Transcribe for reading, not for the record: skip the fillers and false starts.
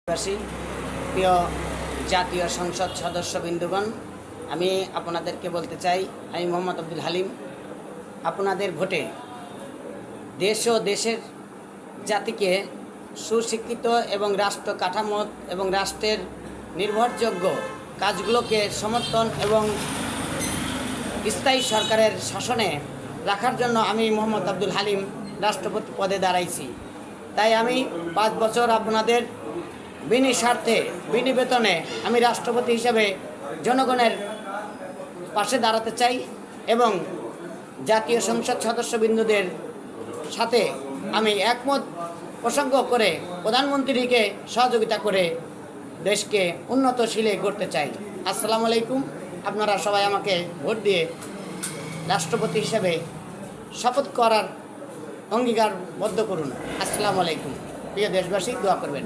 বাসী প্রিয় জাতীয় সংসদ সদস্যবৃন্দগণ, আমি আপনাদেরকে বলতে চাই, আমি মোহাম্মদ আব্দুল হালিম আপনাদের ভোটে দেশ ও দেশের জাতিকে সুশিক্ষিত এবং রাষ্ট্র কাঠামো এবং রাষ্ট্রের নির্ভরযোগ্য কাজগুলোকে সমর্থন এবং স্থায়ী সরকারের শাসনে রাখার জন্য আমি মোহাম্মদ আব্দুল হালিম রাষ্ট্রপতি পদে দাঁড়াইছি। তাই আমি 5 বছর আপনাদের বিনি স্বার্থে বিনি বেতনে আমি রাষ্ট্রপতি হিসেবে জনগণের পাশে দাঁড়াতে চাই এবং জাতীয় সংসদ সদস্যবৃন্দদের সাথে আমি একমত প্রসঙ্গ করে প্রধানমন্ত্রীকে সহযোগিতা করে দেশকে উন্নতশীলে করতে চাই। আসসালামু আলাইকুম। আপনারা সবাই আমাকে ভোট দিয়ে রাষ্ট্রপতি হিসেবে শপথ করার অঙ্গীকারবদ্ধ করুন। আসসালামু আলাইকুম। প্রিয় দেশবাসী, দোয়া করবেন।